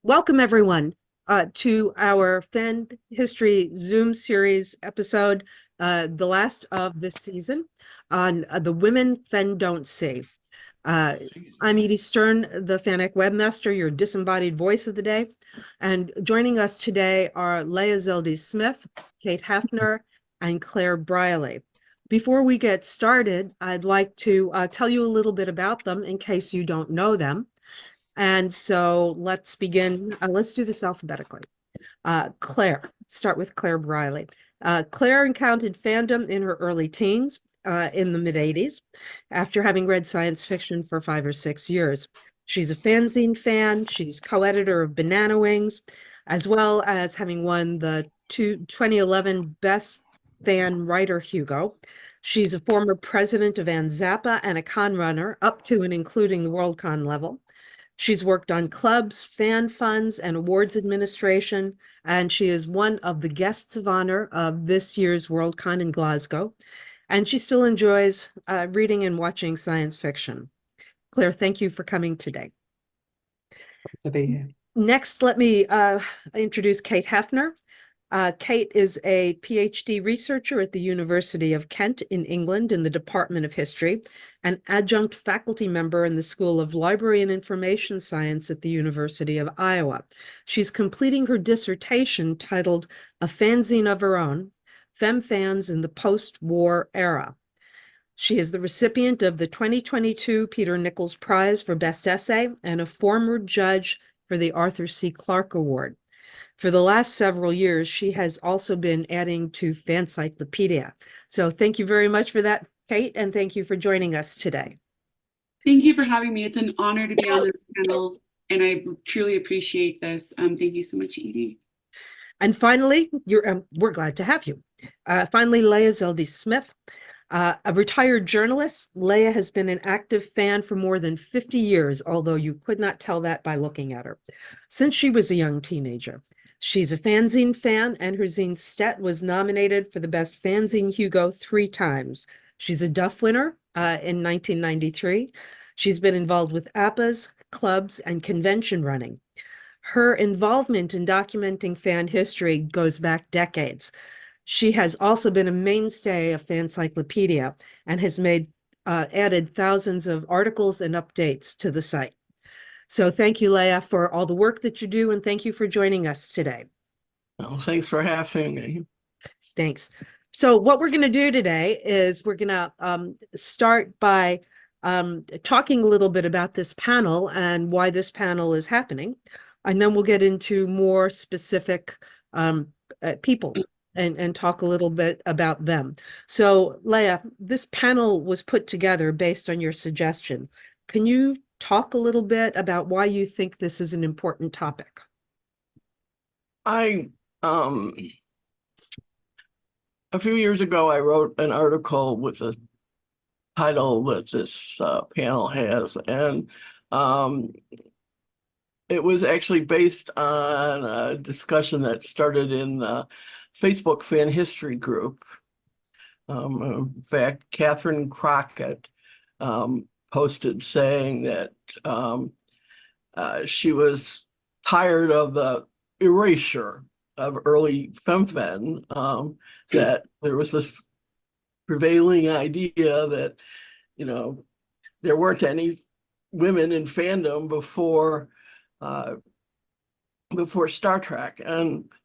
Welcome, everyone, to our Fan History Zoom series episode, the last of this season, on the Women Fen Don't See. Uh, I'm Edie Stern, the FANAC webmaster, your disembodied voice of the day. And joining us today are Leah Zeldes Smith, Kate Heffner, and Claire Brialey. Before we get started, I'd like to tell you a little bit about them in case you don't know them. And so let's begin. Let's do this alphabetically. Claire, start with Claire Brialey. Claire encountered fandom in her early teens, in the mid-'80s, after having read science fiction for 5 or 6 years. She's a fanzine fan. She's co-editor of Banana Wings, as well as having won the 2011 Best Fan Writer Hugo. She's a former president of Zappa and a con runner, up to and including the WorldCon level. She's worked on clubs, fan funds, and awards administration, and she is one of the guests of honor of this year's WorldCon in Glasgow. And she still enjoys reading and watching science fiction. Claire, thank you for coming today. To be here. Next, let me introduce Kate Heffner. Kate is a PhD researcher at the University of Kent in England in the Department of History, an adjunct faculty member in the School of Library and Information Science at the University of Iowa. She's completing her dissertation titled A Fanzine of Her Own, FemFans in the Post-War Era. She is the recipient of the 2022 Peter Nichols Prize for Best Essay and a former judge for the Arthur C. Clarke Award. For the last several years, she has also been adding to Fancyclopedia. So thank you very much for that, Kate, and thank you for joining us today. Thank you for having me. It's an honor to be on this panel, and I truly appreciate this. Thank you so much, Edie. And finally, we're glad to have you. Finally, Leah Zeldes Smith. A retired journalist, Leah has been an active fan for more than 50 years, although you could not tell that by looking at her, since she was a young teenager. She's a fanzine fan, and her zine Stet was nominated for the Best Fanzine Hugo 3 times. She's a Duff winner in 1993. She's been involved with APPAs, clubs, and convention running. Her involvement in documenting fan history goes back decades. She has also been a mainstay of Fancyclopedia and has added thousands of articles and updates to the site. So thank you, Leah, for all the work that you do, and thank you for joining us today. Well, thanks for having me. Thanks. So what we're going to do today is we're going to start by talking a little bit about this panel and why this panel is happening. And then we'll get into more specific people and talk a little bit about them. So Leah, this panel was put together based on your suggestion. Can you talk a little bit about why you think this is an important topic? A few years ago, I wrote an article with the title that this panel has, and it was actually based on a discussion that started in the Facebook fan history group. In fact, Catherine Crockett posted saying that she was tired of the erasure of early femfen, that there was this prevailing idea that, there weren't any women in fandom before Star Trek,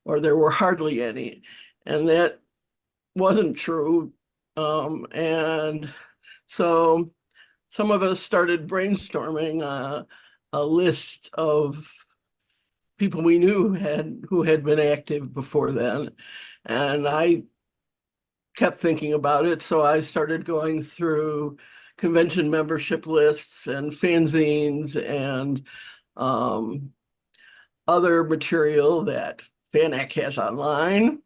or there were hardly any, and that wasn't true. And so some of us started brainstorming a list of people we knew who had been active before then. And I kept thinking about it, so I started going through convention membership lists and fanzines and other material that FANAC has online,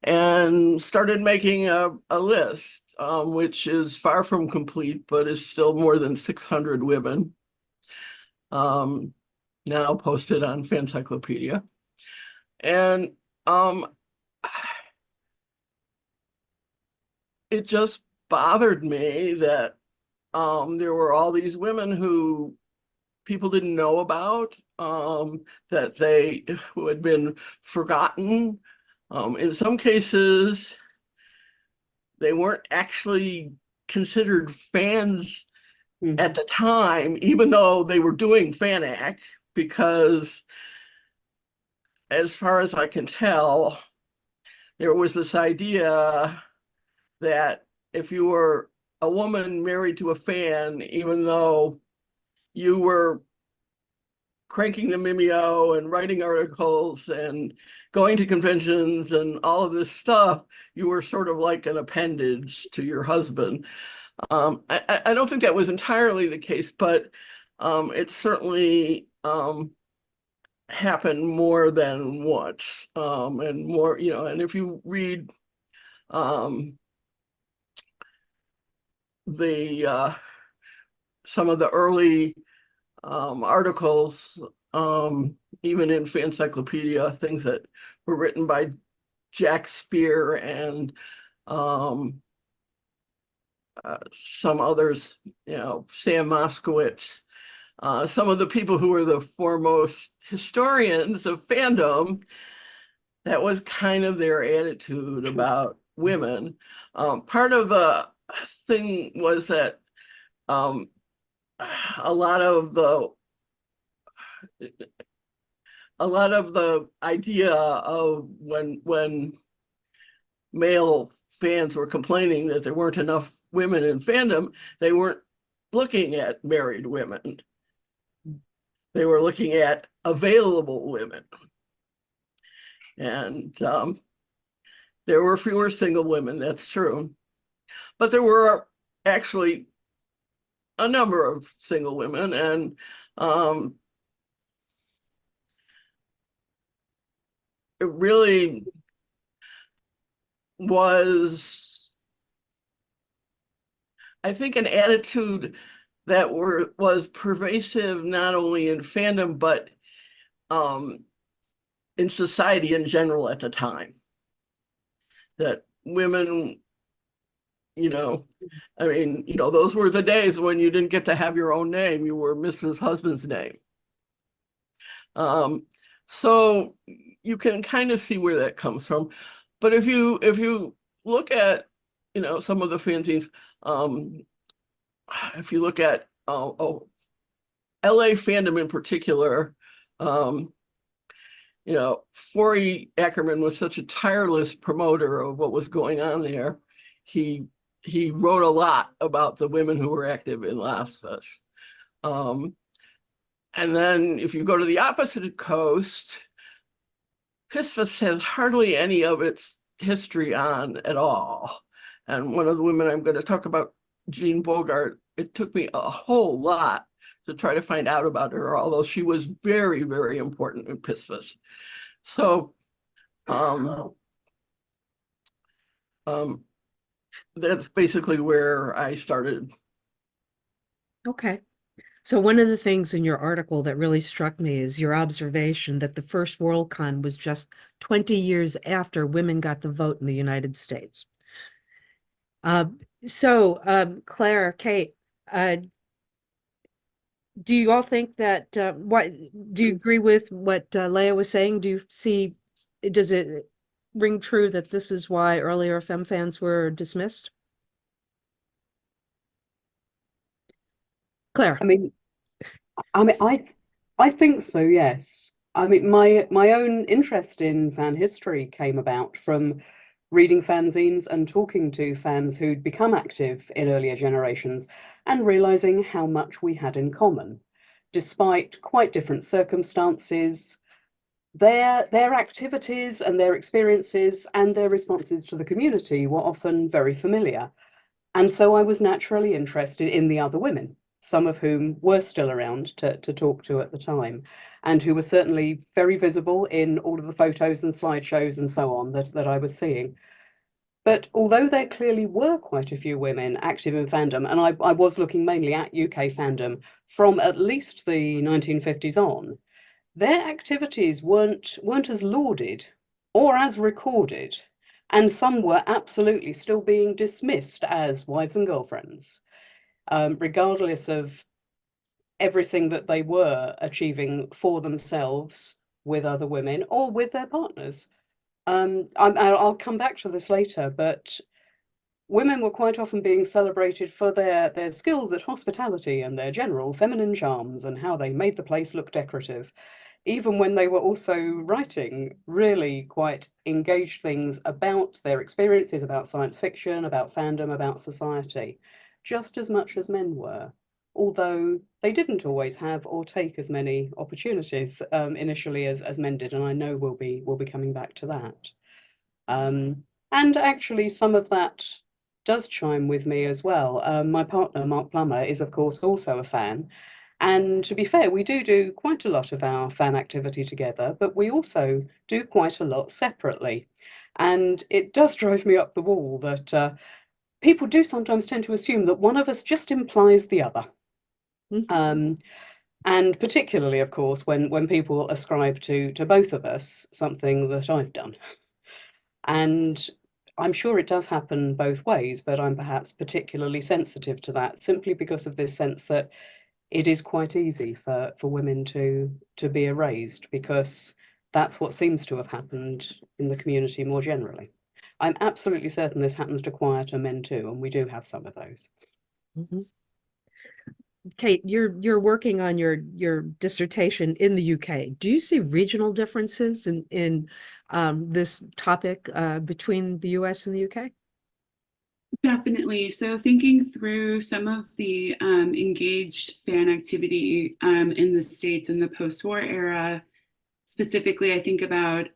and started making a list, which is far from complete, but is still more than 600 women now posted on Fancyclopedia. And it just bothered me that there were all these women who people didn't know about, that they who had been forgotten. In some cases, they weren't actually considered fans at the time, even though they were doing FANAC, because as far as I can tell, there was this idea that if you were a woman married to a fan, even though you were cranking the mimeo and writing articles and going to conventions and all of this stuff, you were sort of like an appendage to your husband. I don't think that was entirely the case, but it certainly happened more than once, and more, and if you read the some of the early articles, even in Fancyclopedia, things that were written by Jack Spear and some others, Sam Moskowitz, some of the people who were the foremost historians of fandom, that was kind of their attitude about women. Part of the thing was that a lot of the idea of when male fans were complaining that there weren't enough women in fandom, they weren't looking at married women. They were looking at available women. And there were fewer single women, that's true. But there were actually a number of single women, and it really was, I think, an attitude that was pervasive not only in fandom, but in society in general at the time. That women, those were the days when you didn't get to have your own name. You were Mrs. Husband's name. So you can kind of see where that comes from. But if you look at, some of the fanzines, if you look at LA fandom in particular, Forey Ackerman was such a tireless promoter of what was going on there. He wrote a lot about the women who were active in Las Vegas. And then if you go to the opposite coast, Pisfus has hardly any of its history on at all. And one of the women I'm going to talk about, Jean Bogart, it took me a whole lot to try to find out about her, although she was very, very important in Pisfus. So that's basically where I started. Okay. So one of the things in your article that really struck me is your observation that the first Worldcon was just 20 years after women got the vote in the United States. Claire, Kate, do you all think that, do you agree with what Leah was saying? Does it ring true that this is why earlier fans were dismissed? Claire. I think so, yes. My own interest in fan history came about from reading fanzines and talking to fans who'd become active in earlier generations and realizing how much we had in common. Despite quite different circumstances, their activities and their experiences and their responses to the community were often very familiar. And so I was naturally interested in the other women, some of whom were still around to talk to at the time, and who were certainly very visible in all of the photos and slideshows and so on that I was seeing. But although there clearly were quite a few women active in fandom, and I was looking mainly at UK fandom from at least the 1950s on, their activities weren't as lauded or as recorded, and some were absolutely still being dismissed as wives and girlfriends, regardless of everything that they were achieving for themselves with other women or with their partners. I'll come back to this later, but women were quite often being celebrated for their skills at hospitality and their general feminine charms and how they made the place look decorative, even when they were also writing really quite engaged things about their experiences, about science fiction, about fandom, about society, just as much as men were. Although they didn't always have or take as many opportunities initially as men did, and I know we'll be coming back to that. And actually, some of that does chime with me as well. My partner, Mark Plummer, is of course also a fan. And to be fair, we do quite a lot of our fan activity together, but we also do quite a lot separately. And it does drive me up the wall that people do sometimes tend to assume that one of us just implies the other. And particularly, of course, when people ascribe to both of us something that I've done. And I'm sure it does happen both ways, but I'm perhaps particularly sensitive to that simply because of this sense that it is quite easy for women to be erased, because that's what seems to have happened in the community more generally. I'm absolutely certain this happens to quieter men too, and we do have some of those. Kate, you're working on your dissertation in the UK. Do you see regional differences in this topic between the US and the UK? Definitely. So thinking through some of the engaged fan activity in the States in the post-war era, specifically, I think about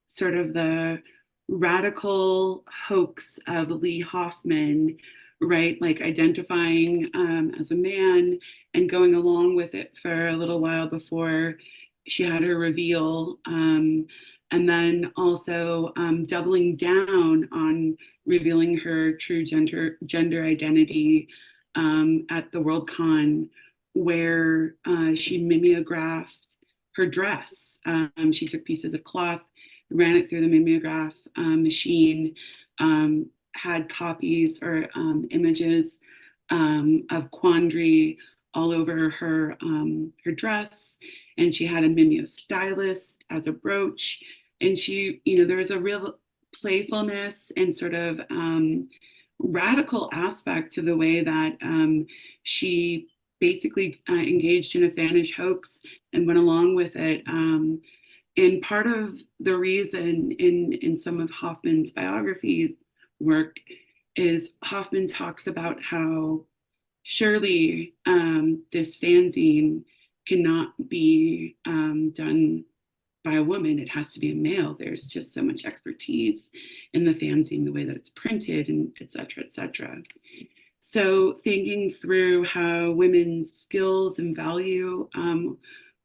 sort of the radical hoax of Lee Hoffman, right? Like identifying as a man and going along with it for a little while before she had her reveal. And then also doubling down on revealing her true gender identity at the Worldcon, where she mimeographed her dress. She took pieces of cloth, ran it through the mimeograph machine, had copies or images of quandary all over her dress, and she had a mimeo stylist as a brooch. And she, there was a real playfulness and sort of radical aspect to the way that she basically engaged in a fanish hoax and went along with it. And part of the reason in some of Hoffman's biography work is Hoffman talks about how surely this fanzine cannot be done by a woman. It has to be a male. There's just so much expertise in the fanzine, the way that it's printed, and et cetera, et cetera. So thinking through how women's skills and value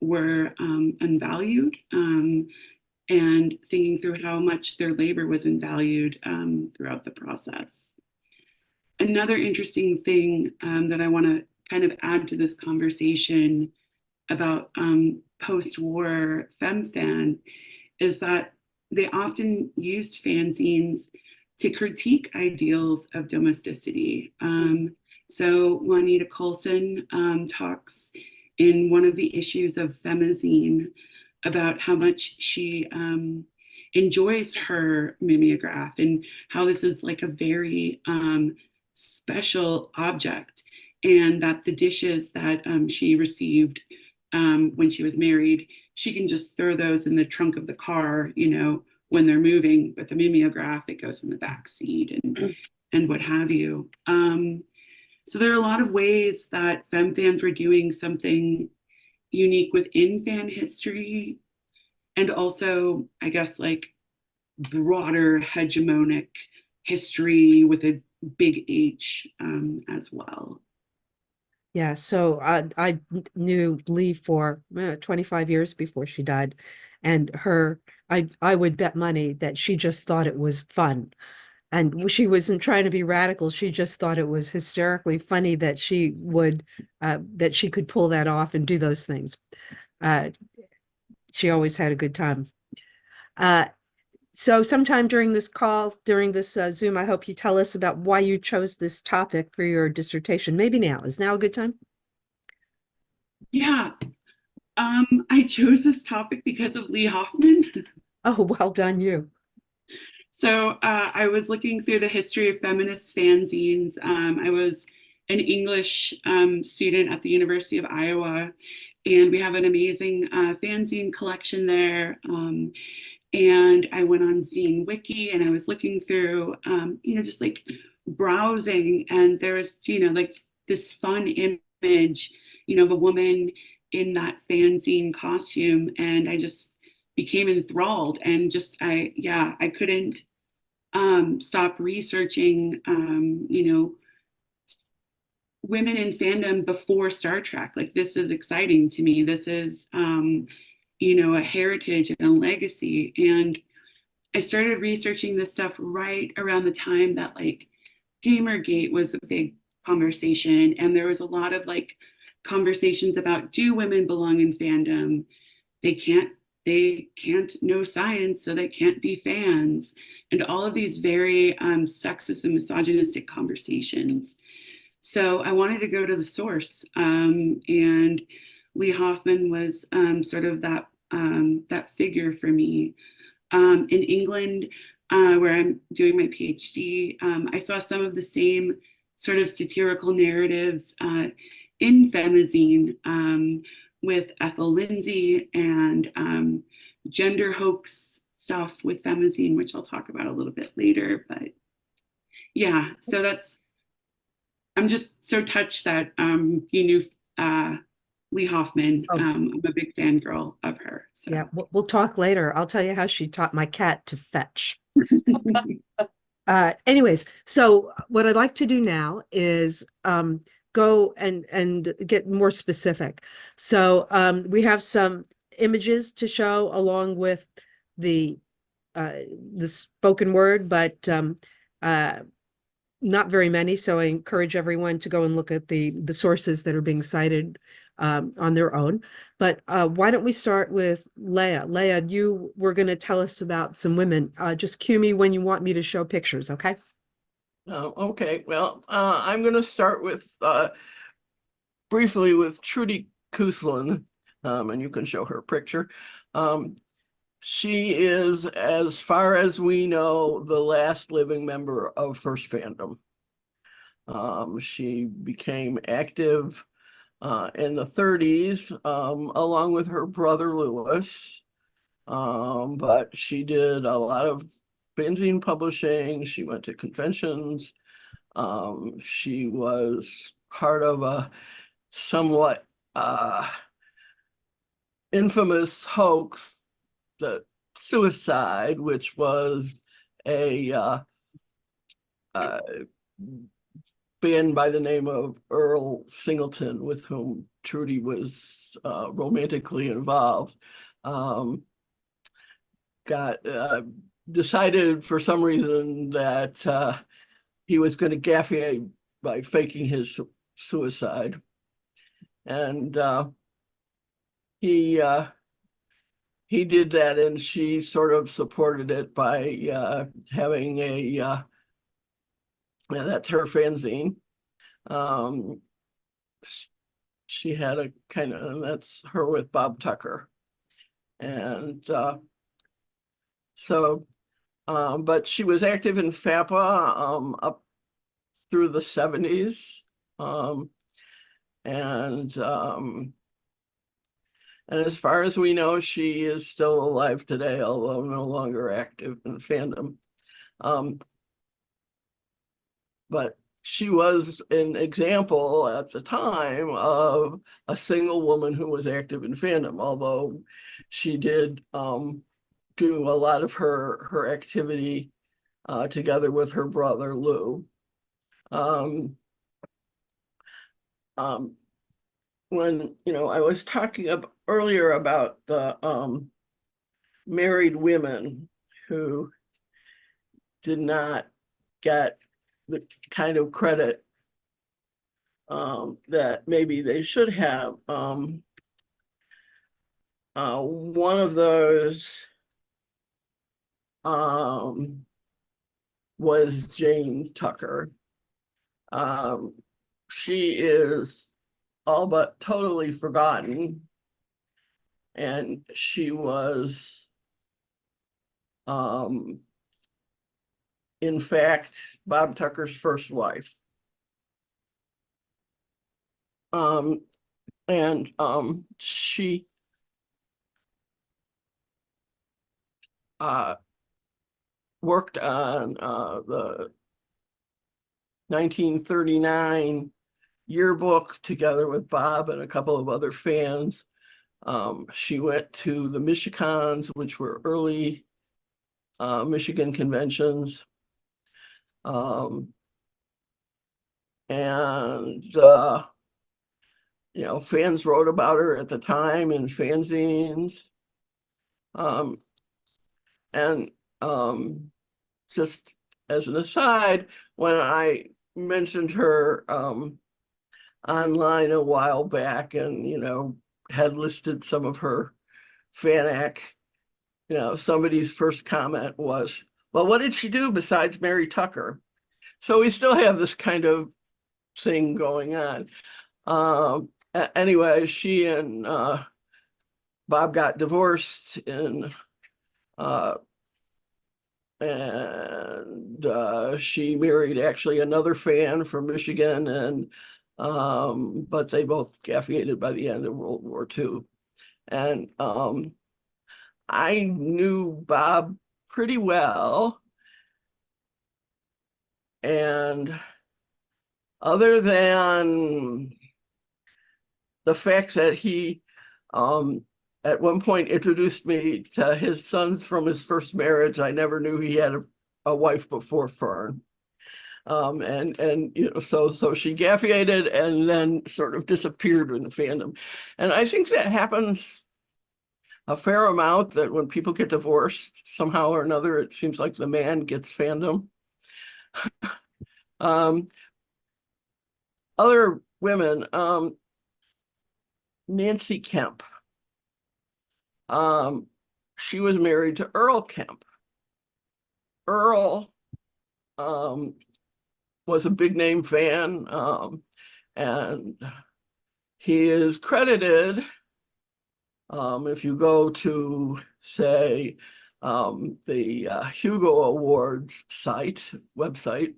were unvalued, and thinking through how much their labor was unvalued throughout the process. Another interesting thing that I want to kind of add to this conversation about post-war FemFan is that they often used fanzines to critique ideals of domesticity. So Juanita Colson talks in one of the issues of Femizine about how much she enjoys her mimeograph and how this is like a very special object, and that the dishes that she received when she was married, she can just throw those in the trunk of the car, when they're moving, but the mimeograph, it goes in the back seat and what have you. So there are a lot of ways that femme fans were doing something unique within fan history, and also, I guess, like broader hegemonic history with a big H as well. Yeah, so I knew Lee for 25 years before she died, and I would bet money that she just thought it was fun. And she wasn't trying to be radical. She just thought it was hysterically funny that she could pull that off and do those things. She always had a good time. So sometime during this Zoom, I hope you tell us about why you chose this topic for your dissertation. Maybe now. Is now a good time? Yeah, I chose this topic because of Lee Hoffman. Oh, well done, you. So I was looking through the history of feminist fanzines. I was an English student at the University of Iowa, and we have an amazing fanzine collection there. And I went on Zine Wiki, and I was looking through, just like browsing, and there was, like this fun image, of a woman in that fanzine costume, and I just became enthralled, and I couldn't stop researching, women in fandom before Star Trek. Like, this is exciting to me. This is, a heritage and a legacy. And I started researching this stuff right around the time that like Gamergate was a big conversation. And there was a lot of like conversations about, do women belong in fandom? They can't know science, so they can't be fans, and all of these very sexist and misogynistic conversations. So I wanted to go to the source, and Lee Hoffman was sort of that figure for me. In England, where I'm doing my PhD, I saw some of the same sort of satirical narratives in Femizine, with Ethel Lindsay, and gender hoax stuff with Femizine, which I'll talk about a little bit later. But yeah, so I'm just so touched that you knew Lee Hoffman. Oh. I'm a big fangirl of her. So. Yeah, we'll talk later. I'll tell you how she taught my cat to fetch. Anyways, so what I'd like to do now is go and get more specific. So we have some images to show along with the spoken word, but not very many. So I encourage everyone to go and look at the sources that are being cited on their own. But why don't we start with Leah? Leah, you were going to tell us about some women. Just cue me when you want me to show pictures, okay? Okay, well, I'm going to start with briefly with Trudy Kuslan, and you can show her picture. She is, as far as we know, the last living member of First Fandom. She became active in the 30s, along with her brother Lewis. But she did a lot of fanzine publishing. She went to conventions. She was part of a somewhat infamous hoax, the suicide, which was a band by the name of Earl Singleton, with whom Trudy was romantically involved. Got decided for some reason that he was going to gaffe by faking his suicide, and he did that, and she sort of supported it by having a that's her fanzine. She had a kind of, and that's her with Bob Tucker, and but she was active in FAPA up through the 70s, and as far as we know, she is still alive today, although no longer active in fandom. But she was an example at the time of a single woman who was active in fandom, although she did do a lot of her activity together with her brother Lou. When I was talking earlier about the married women who did not get the kind of credit that maybe they should have. One of those was Jane Tucker. She is all but totally forgotten. And she was, in fact, Bob Tucker's first wife. She worked on the 1939 yearbook together with Bob and a couple of other fans. She went to the Michicons, which were early Michigan conventions. You know, fans wrote about her at the time in fanzines. Just as an aside, when I mentioned her online a while back and, you know, had listed some of her FANAC, you know, somebody's first comment was, well, what did she do besides marry Tucker? So we still have this kind of thing going on. Anyway, she and Bob got divorced and she married actually another fan from Michigan, and but they both gaffeated by the end of World War II. And I knew Bob pretty well, and other than the fact that he at one point introduced me to his sons from his first marriage, I never knew he had a wife before Fern. And you know, so she gaffeated and then sort of disappeared in the fandom. And I think that happens a fair amount, that when people get divorced, somehow or another, it seems like the man gets fandom. Other women, Nancy Kemp. She was married to Earl Kemp. Earl was a big name fan, and he is credited, if you go to, say, the Hugo Awards website,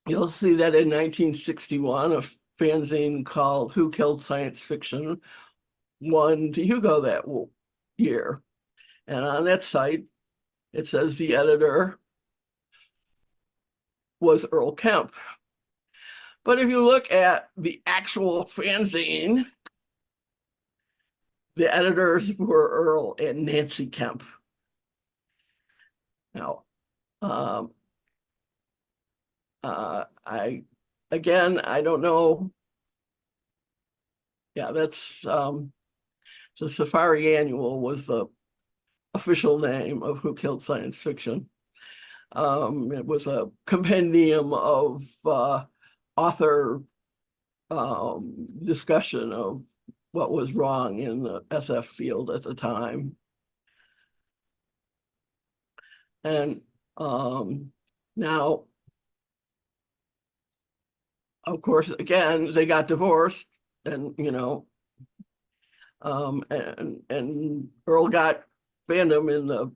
you'll see that in 1961, a fanzine called Who Killed Science Fiction won the Hugo that year. And on that site, it says the editor was Earl Kemp. But if you look at the actual fanzine, the editors were Earl and Nancy Kemp. Now, I don't know. Yeah, that's the Safari Annual was the official name of Who Killed Science Fiction. It was a compendium of author discussion of what was wrong in the SF field at the time. And now, of course, again, they got divorced, and you know, and Earl got fandom in the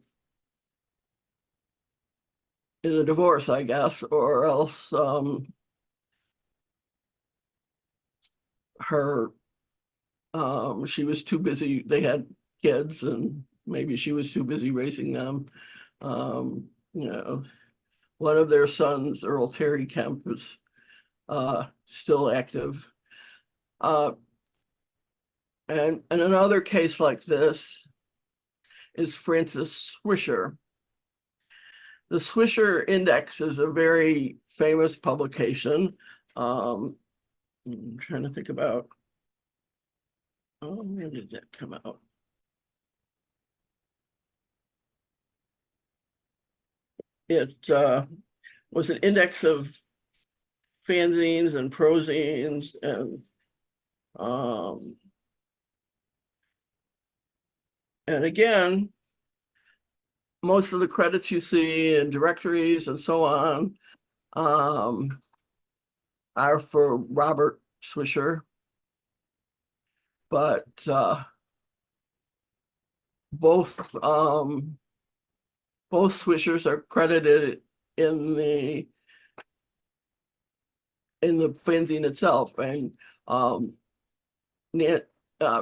divorce, I guess, or else she was too busy. They had kids, and maybe she was too busy raising them. You know, one of their sons, Earl Terry Kemp, is still active. And another case like this is Frances Swisher. The Swisher Index is a very famous publication. I'm trying to think about, when did that come out? It was an index of fanzines and prozines, and again, most of the credits you see in directories and so on are for Robert Swisher. But both Swishers are credited in the fanzine itself, and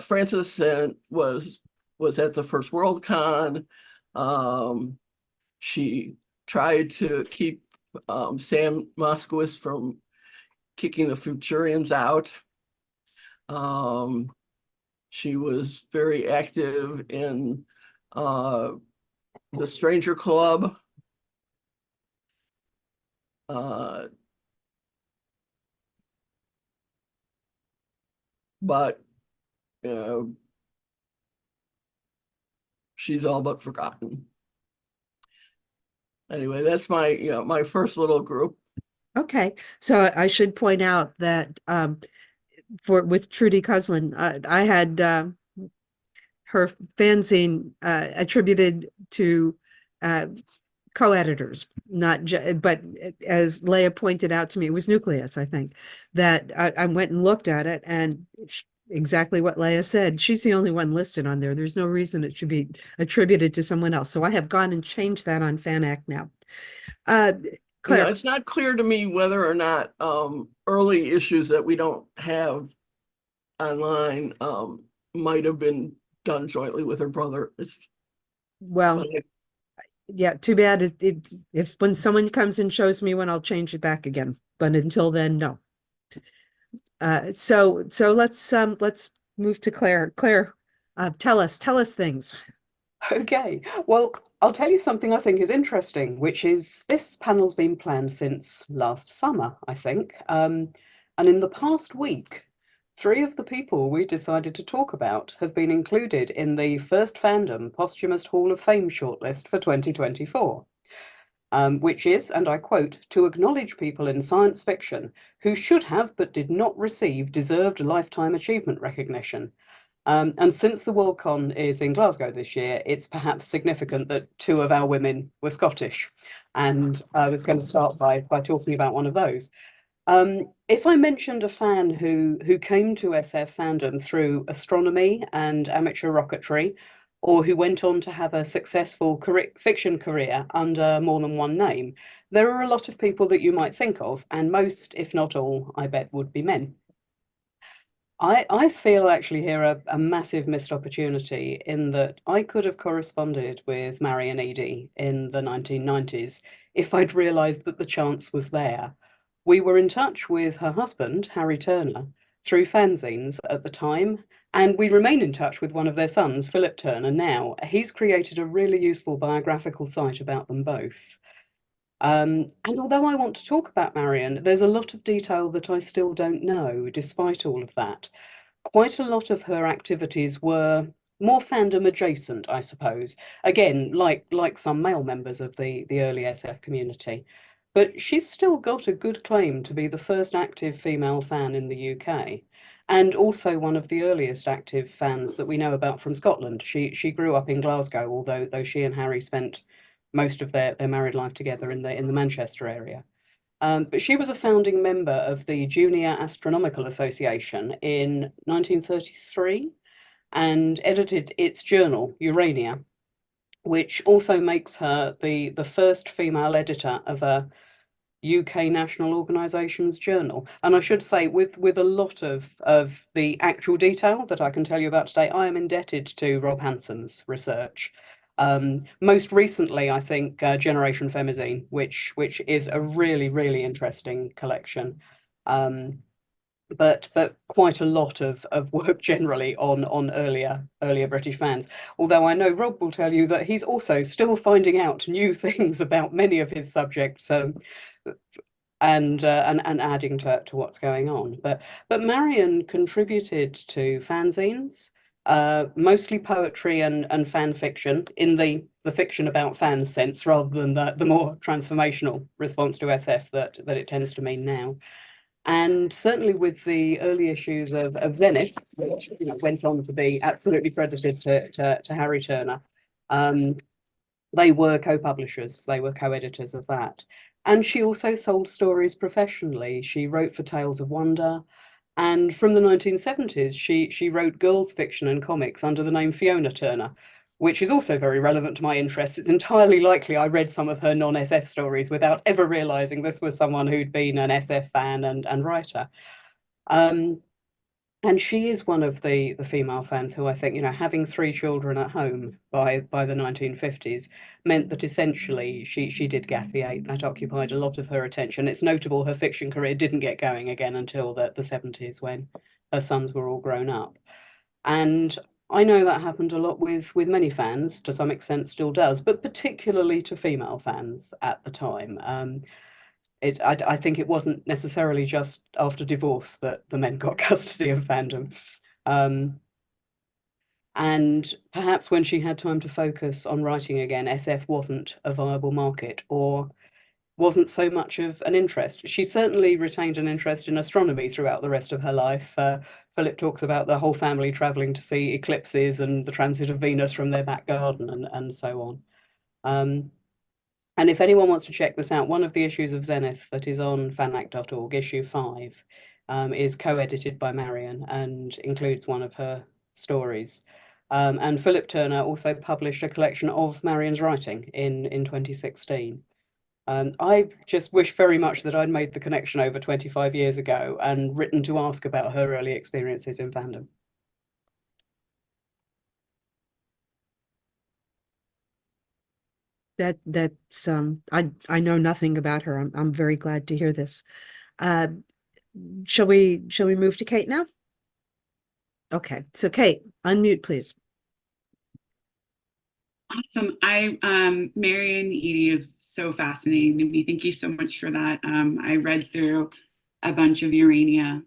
Frances was at the first World Con. She tried to keep Sam Moskowitz from kicking the Futurians out. She was very active in the Stranger Club. But she's all but forgotten. Anyway, that's my my first little group. Okay, so I should point out that with Trudy Couslin, I had her fanzine attributed to co-editors, but as Leah pointed out to me, it was Nucleus, I think, that I went and looked at it, and exactly what Leah said. She's the only one listed on there. There's no reason it should be attributed to someone else. So I have gone and changed that on FANAC now. Claire. Yeah, it's not clear to me whether or not early issues that we don't have online might have been done jointly with her brother. Well, yeah, too bad. If when someone comes and shows me one, I'll change it back again. But until then, no. So let's move to Claire. Claire, tell us things. Okay, well, I'll tell you something I think is interesting, which is this panel's been planned since last summer, I think. And in the past week, 3 of the people we decided to talk about have been included in the first fandom posthumous Hall of Fame shortlist for 2024, which is, and I quote, to acknowledge people in science fiction who should have but did not receive deserved lifetime achievement recognition. And since the Worldcon is in Glasgow this year, it's perhaps significant that 2 of our women were Scottish. And I was going to start by talking about one of those. If I mentioned a fan who came to SF fandom through astronomy and amateur rocketry, or who went on to have a successful fiction career under more than one name, there are a lot of people that you might think of, and most, if not all, I bet would be men. I feel actually here a massive missed opportunity in that I could have corresponded with Marion Eady in the 1990s if I'd realised that the chance was there. We were in touch with her husband, Harry Turner, through fanzines at the time, and we remain in touch with one of their sons, Philip Turner, now. He's created a really useful biographical site about them both. And although I want to talk about Marion, there's a lot of detail that I still don't know, despite all of that. Quite a lot of her activities were more fandom adjacent, I suppose. Again, like some male members of the early SF community. But she's still got a good claim to be the first active female fan in the UK, and also one of the earliest active fans that we know about from Scotland. She grew up in Glasgow, although she and Harry spent most of their married life together in the Manchester area. But she was a founding member of the Junior Astronomical Association in 1933 and edited its journal, Urania, which also makes her the first female editor of a UK national organisation's journal. And I should say, with a lot of the actual detail that I can tell you about today, I am indebted to Rob Hanson's research. Most recently, I think Generation Femizine, which is a really, really interesting collection. But quite a lot of work generally on earlier British fans. Although I know Rob will tell you that he's also still finding out new things about many of his subjects, and adding to what's going on. But Marion contributed to fanzines, mostly poetry and fan fiction in the fiction about fans sense, rather than the more transformational response to SF that it tends to mean now. And certainly with the early issues of Zenith, which went on to be absolutely credited to Harry Turner, they were co-publishers, they were co-editors of that. And she also sold stories professionally. She wrote for Tales of Wonder, And from the 1970s, she wrote girls' fiction and comics under the name Fiona Turner, which is also very relevant to my interests. It's entirely likely I read some of her non-SF stories without ever realizing this was someone who'd been an SF fan and writer. And she is one of the female fans who I think, you know, having 3 children at home by the 1950s meant that essentially she did Gath the Eight. That occupied a lot of her attention. It's notable her fiction career didn't get going again until the 70s, when her sons were all grown up. And I know that happened a lot with many fans, to some extent still does, but particularly to female fans at the time. I think it wasn't necessarily just after divorce that the men got custody of fandom. And perhaps when she had time to focus on writing again, SF wasn't a viable market, or wasn't so much of an interest. She certainly retained an interest in astronomy throughout the rest of her life. Philip talks about the whole family traveling to see eclipses and the transit of Venus from their back garden and so on. And if anyone wants to check this out, one of the issues of Zenith that is on fanac.org, issue 5, is co-edited by Marion and includes one of her stories. And Philip Turner also published a collection of Marion's writing in 2016. I just wish very much that I'd made the connection over 25 years ago and written to ask about her early experiences in fandom. That's I know nothing about her. I'm very glad to hear this. Uh, shall we move to Kate now? Okay, so Kate, unmute, please. Awesome. Marion Eady is so fascinating to me. Thank you so much for that. I read through a bunch of Urania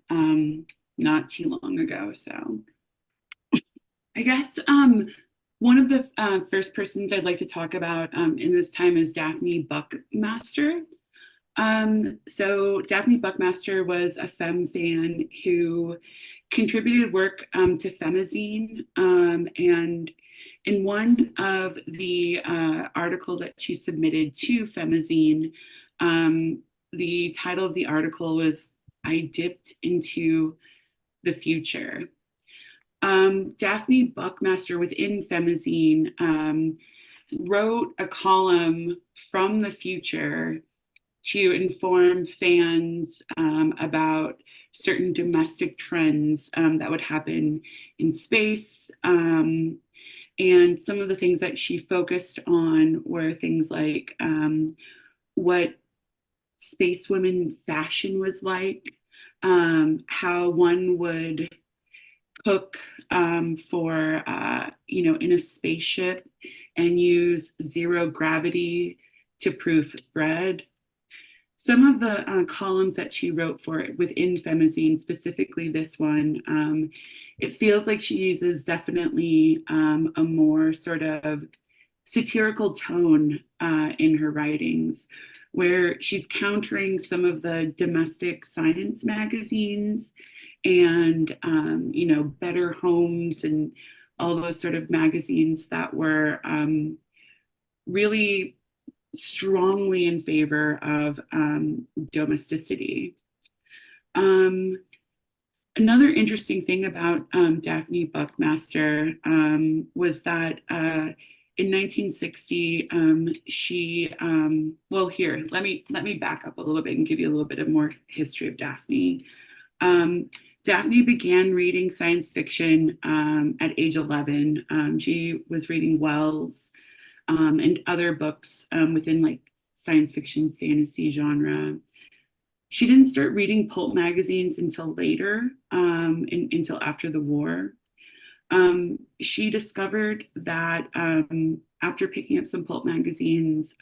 not too long ago. So I guess one of the first persons I'd like to talk about in this time is Daphne Buckmaster. So Daphne Buckmaster was a femme fan who contributed work to Femizine, and in one of the articles that she submitted to Femizine, the title of the article was "I Dipped into the Future." Daphne Buckmaster within Femizine wrote a column from the future to inform fans about certain domestic trends that would happen in space. And some of the things that she focused on were things like what space women fashion was like, how one would cook for, in a spaceship and use zero gravity to proof bread. Some of the columns that she wrote for it within Femizine, specifically this one, it feels like she uses definitely a more sort of satirical tone in her writings, where she's countering some of the domestic science magazines and, Better Homes and all those sort of magazines that were really strongly in favor of domesticity. Another interesting thing about Daphne Buckmaster was that in 1960, she, here, let me back up a little bit and give you a little bit of more history of Daphne. Daphne began reading science fiction at age 11. She was reading Wells and other books within like science fiction fantasy genre. She didn't start reading pulp magazines until later, until after the war. She discovered that after picking up some pulp magazines,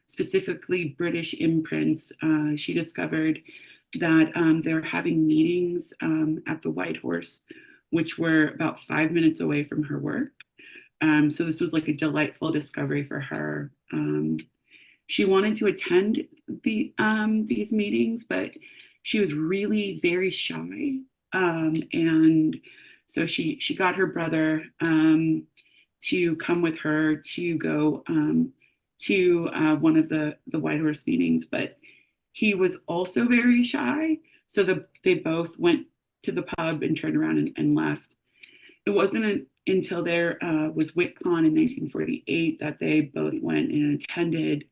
specifically British imprints, she discovered that they were having meetings at the White Horse, which were about 5 minutes away from her work. So this was like a delightful discovery for her. She wanted to attend these meetings, but she was really very shy. And so she got her brother to come with her to go to one of the White Horse meetings, but he was also very shy. So they both went to the pub and turned around and left. It wasn't until there was WitCon in 1948 that they both went and attended.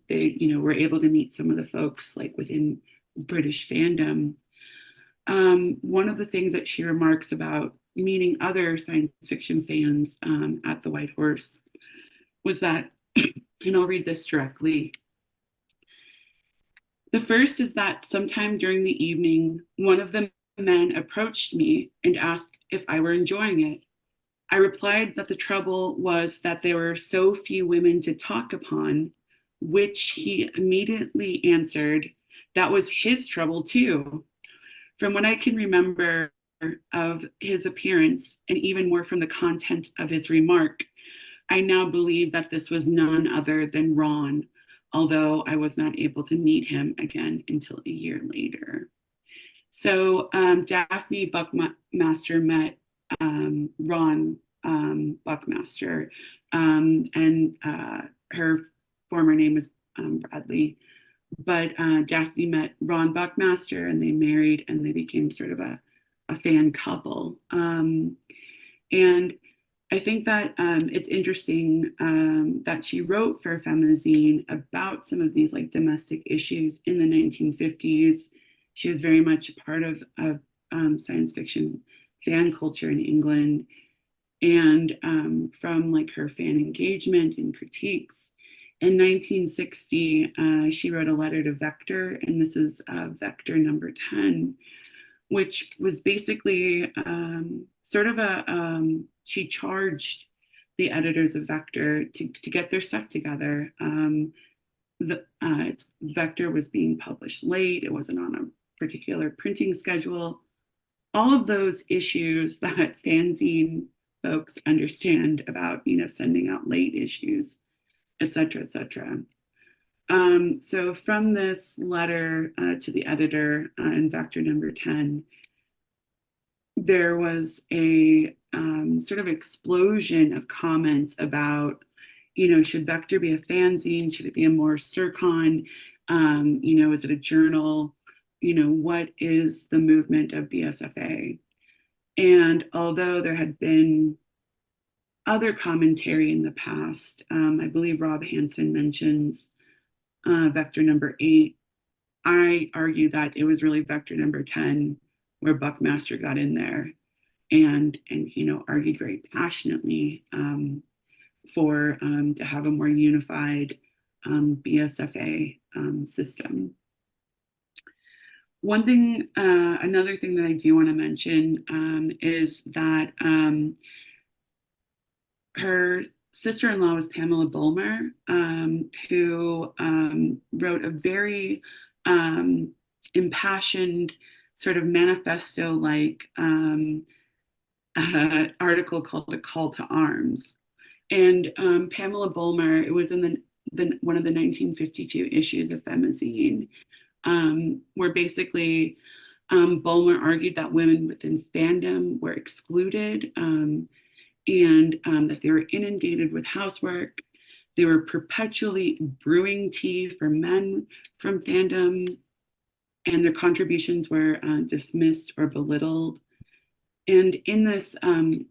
They, were able to meet some of the folks like within British fandom. One of the things that she remarks about meeting other science fiction fans at the White Horse was that, and I'll read this directly. The first is that sometime during the evening, one of the men approached me and asked if I were enjoying it. I replied that the trouble was that there were so few women to talk upon, which he immediately answered that was his trouble too. From what I can remember of his appearance, and even more from the content of his remark, I now believe that this was none other than Ron, although I was not able to meet him again until a year later. So Daphne Buckmaster met Ron Buckmaster, and her former name was Bradley. But Daphne met Ron Buckmaster, and they married, and they became sort of a fan couple. And I think that it's interesting that she wrote for Feminazine about some of these like domestic issues in the 1950s. She was very much a part of science fiction fan culture in England. And from like her fan engagement and critiques, in 1960, she wrote a letter to Vector, and this is Vector number 10, which was basically sort of she charged the editors of Vector to get their stuff together. Vector was being published late. It wasn't on a particular printing schedule. All of those issues that fanzine folks understand about, sending out late issues, et cetera, et cetera. So from this letter to the editor in Vector number 10, there was a sort of explosion of comments about, should Vector be a fanzine? Should it be a more Circon? Is it a journal? What is the movement of BSFA? And although there had been other commentary in the past, I believe Rob Hansen mentions Vector number 8. I argue that it was really Vector number 10 where Buckmaster got in there and argued very passionately for to have a more unified BSFA system. Another thing that I do want to mention is that her sister-in-law was Pamela Bulmer, who wrote a very impassioned sort of manifesto-like article called A Call to Arms. And Pamela Bulmer, it was in one of the 1952 issues of Feminazine, where basically Bulmer argued that women within fandom were excluded, and that they were inundated with housework. They were perpetually brewing tea for men from fandom, and their contributions were dismissed or belittled. And in this, in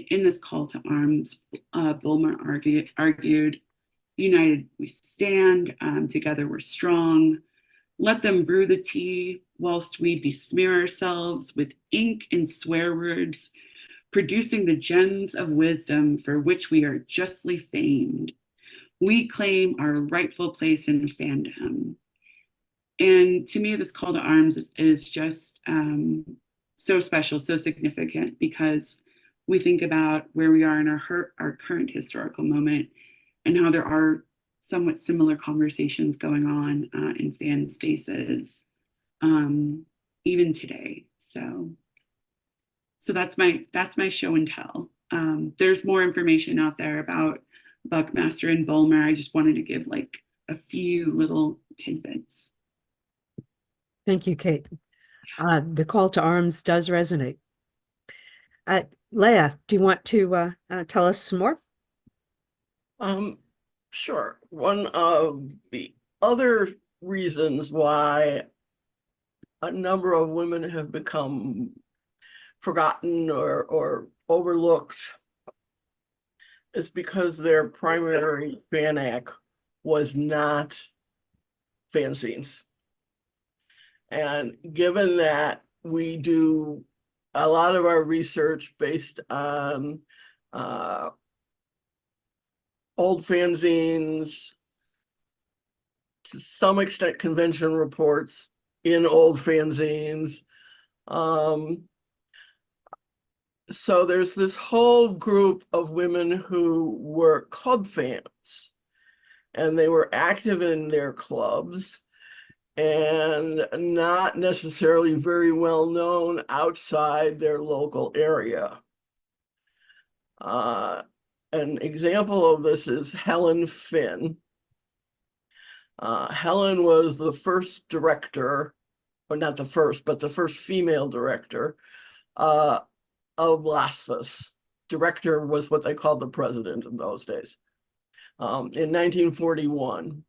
this call to arms, Bulmer argued, united we stand, together we're strong. Let them brew the tea whilst we besmear ourselves with ink and swear words, producing the gems of wisdom for which we are justly famed. We claim our rightful place in fandom. And to me, this call to arms is just so special, so significant, because we think about where we are in our current historical moment and how there are somewhat similar conversations going on in fan spaces, even today. So that's my show and tell. There's more information out there about Buckmaster and Bulmer. I just wanted to give like a few little tidbits. Thank you, Kate. The call to arms does resonate. Leah, do you want to tell us some more? Sure. One of the other reasons why a number of women have become forgotten or overlooked is because their primary FANAC was not fanzines. And given that we do a lot of our research based on old fanzines, to some extent convention reports in old fanzines. So there's this whole group of women who were club fans, and they were active in their clubs and not necessarily very well known outside their local area. An example of this is Helen Finn. Helen was the first director, or not the first, but the first female director of Lasphus. Director was what they called the president in those days, in 1941.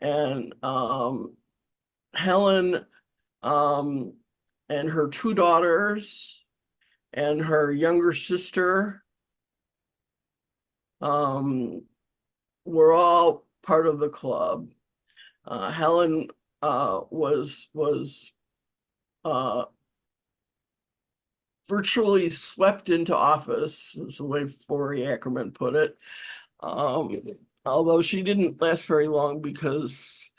And Helen and her two daughters and her younger sister were all part of the club. Helen was virtually swept into office, is the way Forey Ackerman put it. Although she didn't last very long because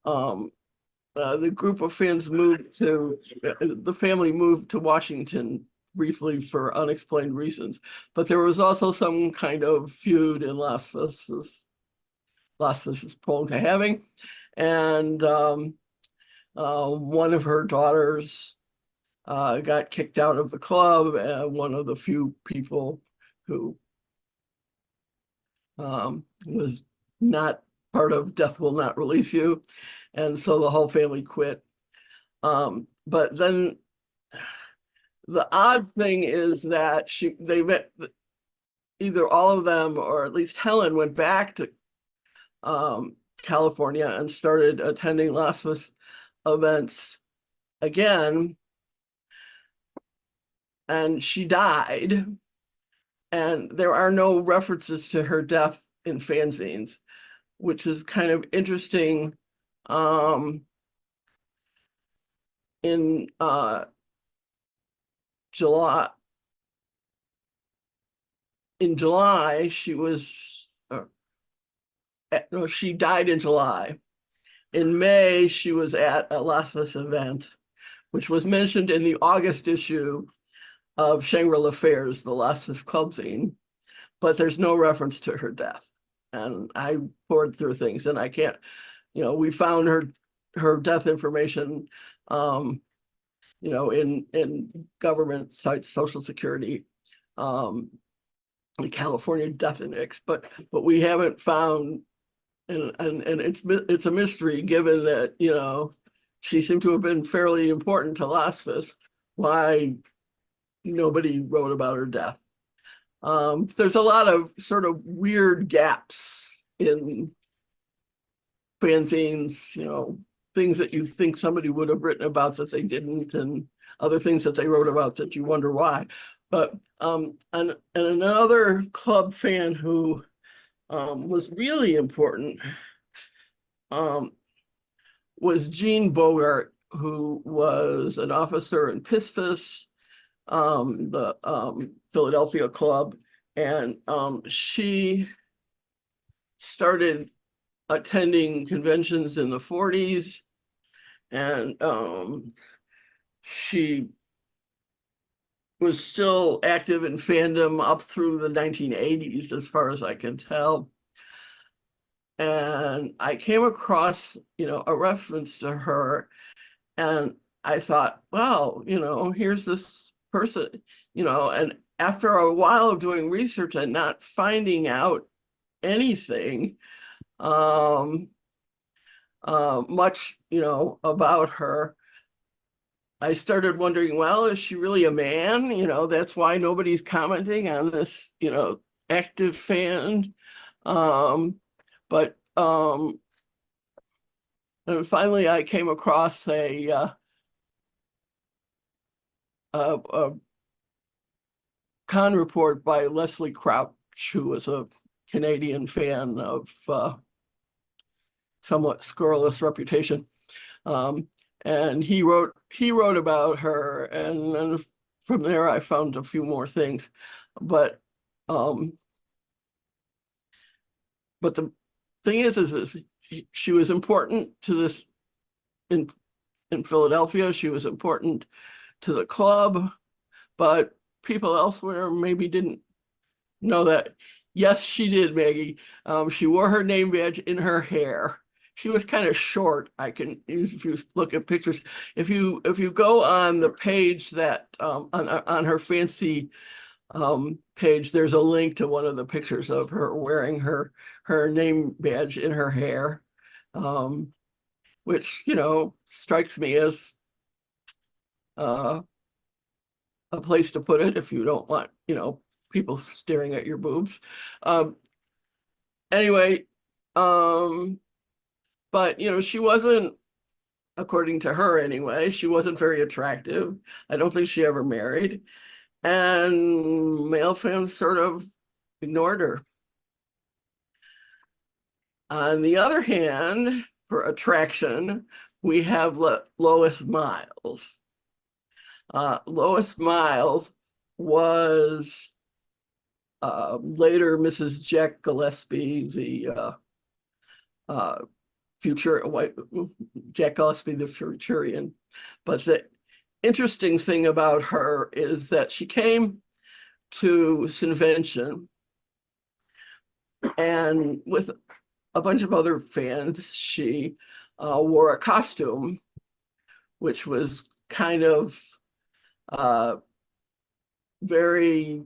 the group of fans moved to, the family moved to Washington briefly for unexplained reasons. But there was also some kind of feud in Lasphus is prone to having. And one of her daughters got kicked out of the club, and one of the few people who was not part of Death Will Not Release You. And so the whole family quit. But then the odd thing is that they met, either all of them or at least Helen went back to California and started attending Lasphus events again. And she died. And there are no references to her death in fanzines, which is kind of interesting. In July, she was, no, she died in July. In May, she was at a Lasphus event, which was mentioned in the August issue of Shangri-La Affairs, the Lasphus club zine, but there's no reference to her death. And I poured through things and I can't, we found her death information, in government sites, Social Security, the California Death Index, but we haven't found, and it's a mystery given that, she seemed to have been fairly important to Lasphus, why nobody wrote about her death. There's a lot of sort of weird gaps in fanzines, things that you think somebody would have written about that they didn't, and other things that they wrote about that you wonder why. But and another club fan who was really important was Jean Bogart, who was an officer in Pistis, the Philadelphia club, and she started attending conventions in the 40s, and she was still active in fandom up through the 1980s, as far as I can tell. And I came across, a reference to her, and I thought, wow, here's this person, and after a while of doing research and not finding out anything much, about her, I started wondering, well, is she really a man? That's why nobody's commenting on this, active fan. But And finally, I came across a con report by Leslie Crouch, who was a Canadian fan of somewhat scurrilous reputation. And he wrote about her, and then from there I found a few more things. But the thing is she was important to this in Philadelphia. She was important to the club, but people elsewhere maybe didn't know that. Yes, she did, Maggie. She wore her name badge in her hair. She was kind of short. I can use, if you look at pictures. If you go on the page that on her fancy page, there's a link to one of the pictures of her wearing her name badge in her hair, which, you know, strikes me as a place to put it if you don't want, you know, people staring at your boobs. Anyway, but, you know, she wasn't, according to her anyway, she wasn't very attractive. I don't think she ever married. And male fans sort of ignored her. On the other hand, for attraction, we have Lois Miles. Lois Miles was later Mrs. Jack Gillespie, the Jack Gillespie, the Futurian. But the interesting thing about her is that she came to Sinvention and with a bunch of other fans, she wore a costume, which was kind of very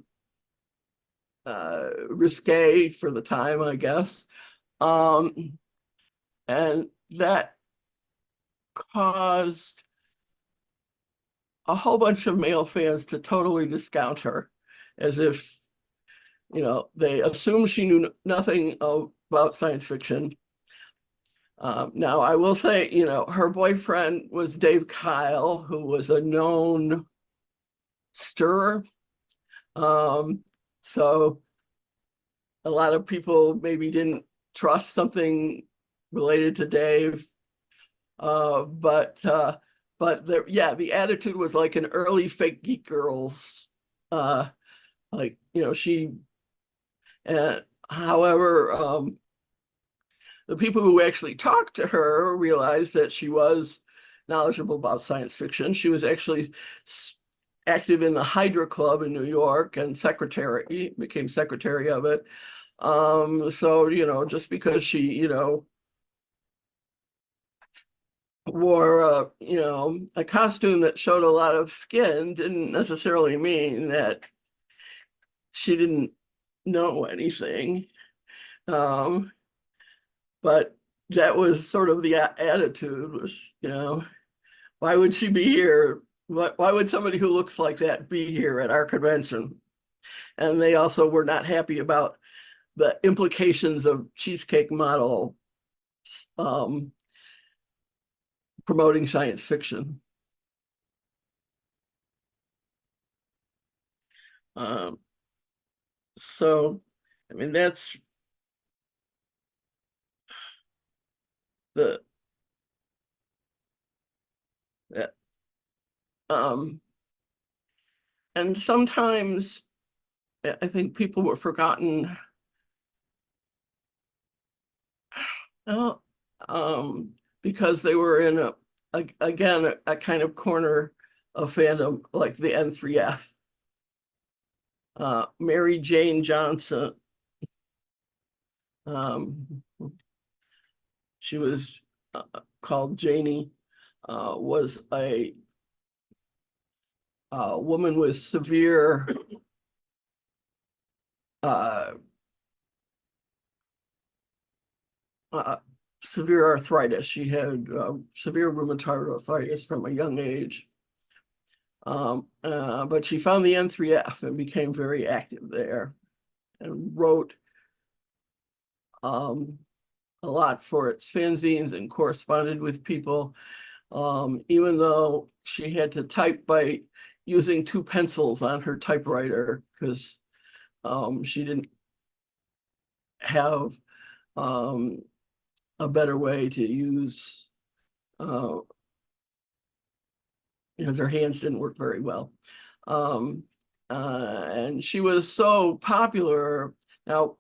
risque for the time, I guess. And that caused a whole bunch of male fans to totally discount her, as if, you know, they assumed she knew nothing about science fiction. Now, I will say, you know, her boyfriend was Dave Kyle, who was a known stirrer. So a lot of people maybe didn't trust something related to Dave. But the attitude was like an early Fake Geek Girls, like, you know, however, the people who actually talked to her realized that she was knowledgeable about science fiction. She was actually active in the Hydra Club in New York and became secretary of it. So, you know, just because she, you know, wore you know, a costume that showed a lot of skin didn't necessarily mean that she didn't know anything. But that was sort of the attitude, was, you know, why would she be here? Why would somebody who looks like that be here at our convention? And they also were not happy about the implications of Cheesecake Model promoting science fiction. So, I mean, that's the and sometimes I think people were forgotten. Because they were in again a kind of corner of fandom, like the N3F. Mary Jane Johnson, she was called Janie, was a woman with severe severe arthritis. She had severe rheumatoid arthritis from a young age. But she found the N3F and became very active there and wrote a a lot for its fanzines and corresponded with people, even though she had to type by using 2 pencils on her typewriter because she didn't have a better way to use, because her hands didn't work very well. And she was so popular. Now,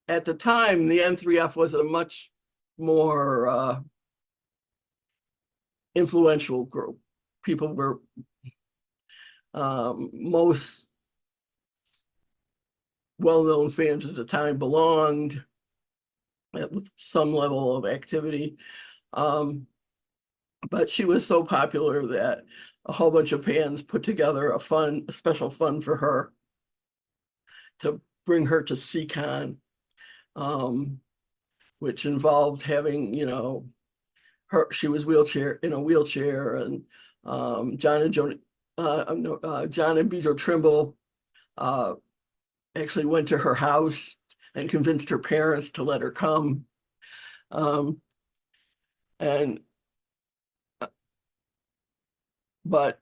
at the time, the N3F was a much more influential group. People were, most well-known fans at the time belonged with some level of activity. But she was so popular that a whole bunch of fans put together a special fund for her to bring her to CCon, which involved having, she was in a wheelchair, and John and Bejo Trimble actually went to her house and convinced her parents to let her come. But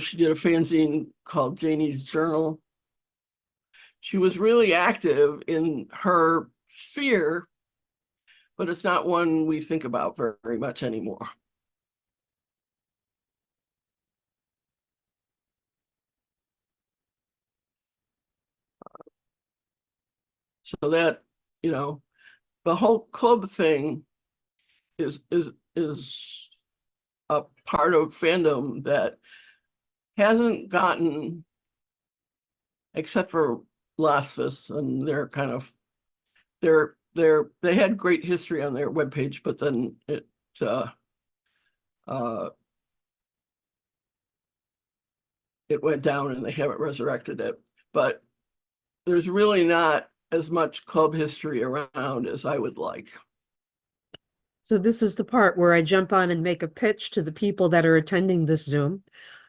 she did a fanzine called Janie's Journal. She was really active in her sphere, but it's not one we think about very much anymore. So that, the whole club thing is a part of fandom that hasn't gotten, except for Lasfus, and they're kind of, they had great history on their webpage, but then it went down and they haven't resurrected it. But there's really not as much club history around as I would like. So this is the part where I jump on and make a pitch to the people that are attending this Zoom.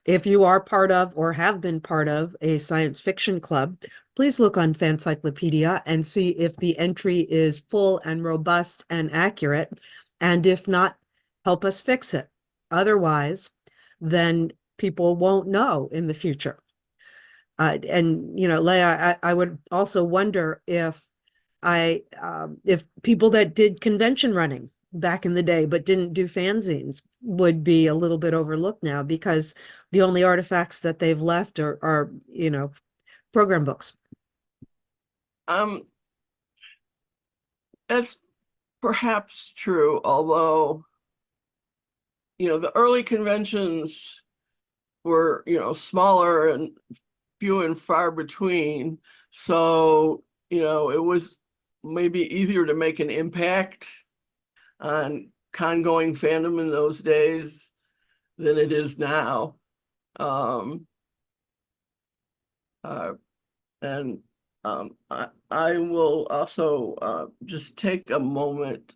If you are part of or have been part of a science fiction club, please look on Fancyclopedia and see if the entry is full and robust and accurate. And if not, help us fix it. Otherwise, then people won't know in the future. And, Leah, I would also wonder if people that did convention running back in the day but didn't do fanzines would be a little bit overlooked now, because the only artifacts that they've left are program books. That's perhaps true, although the early conventions were smaller and few and far between, so it was maybe easier to make an impact on con-going fandom in those days than it is now. I will also just take a moment,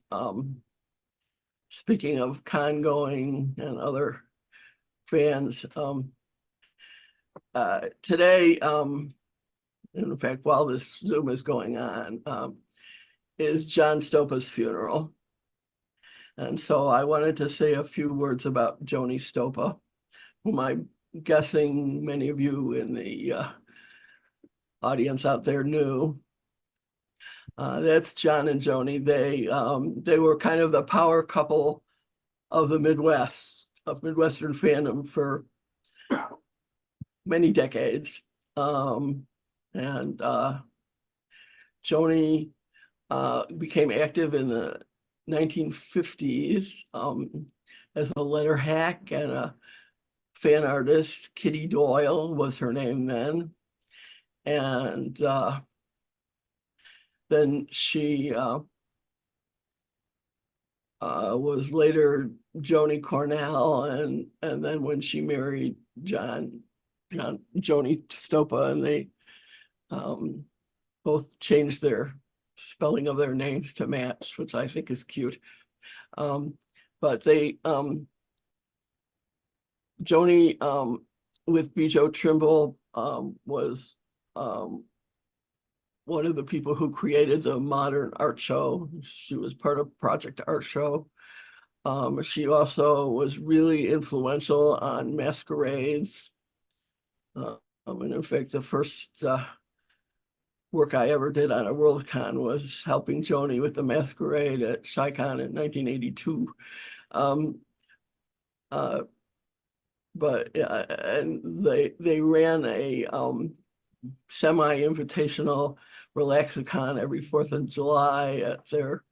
speaking of con-going and other fans, today, in fact, while this Zoom is going on, is John Stopa's funeral. And so I wanted to say a few words about Joni Stopa, whom I'm guessing many of you in the audience out there knew. That's John and Joni. They were kind of the power couple of the Midwest, of Midwestern fandom for many decades. And Joni became active in the 1950s as a letter hack and a fan artist. Kitty Doyle was her name then. And then she was later Joni Cornell, and then when she married Joni Stopa, and they both changed their spelling of their names to match, which I think is cute. But Joni with Bejo Trimble was one of the people who created the modern art show. She was part of Project Art Show. She also was really influential on masquerades. And in fact, the first work I ever did on a Worldcon was helping Joni with the masquerade at ChiCon in 1982. But yeah, and they ran a semi-invitational Relaxicon every 4th of July at their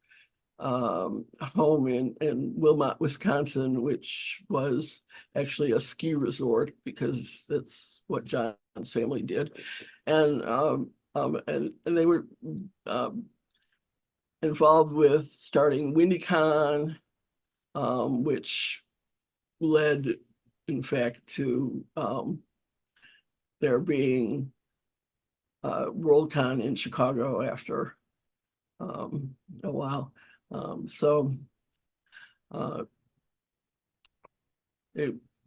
home in Wilmot, Wisconsin, which was actually a ski resort because that's what John's family did. And they were involved with starting WindyCon, which led, in fact, to there being Worldcon in Chicago after a while.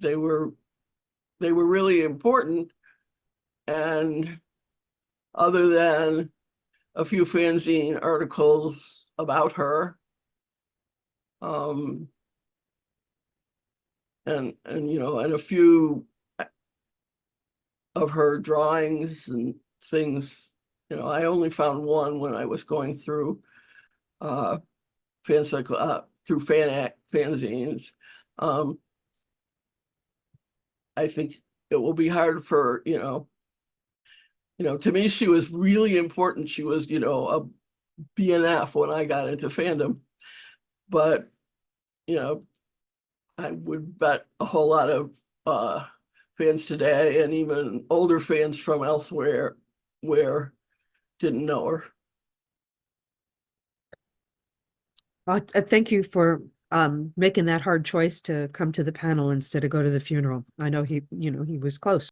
They were really important, and other than a few fanzine articles about her, and a few of her drawings and things, I only found one when I was going through through FANAC fanzines. I think it will be hard for, to me, she was really important. She was, a BNF when I got into fandom. But, I would bet a whole lot of fans today, and even older fans from elsewhere, didn't know her. Thank you for making that hard choice to come to the panel instead of go to the funeral. I know he was close.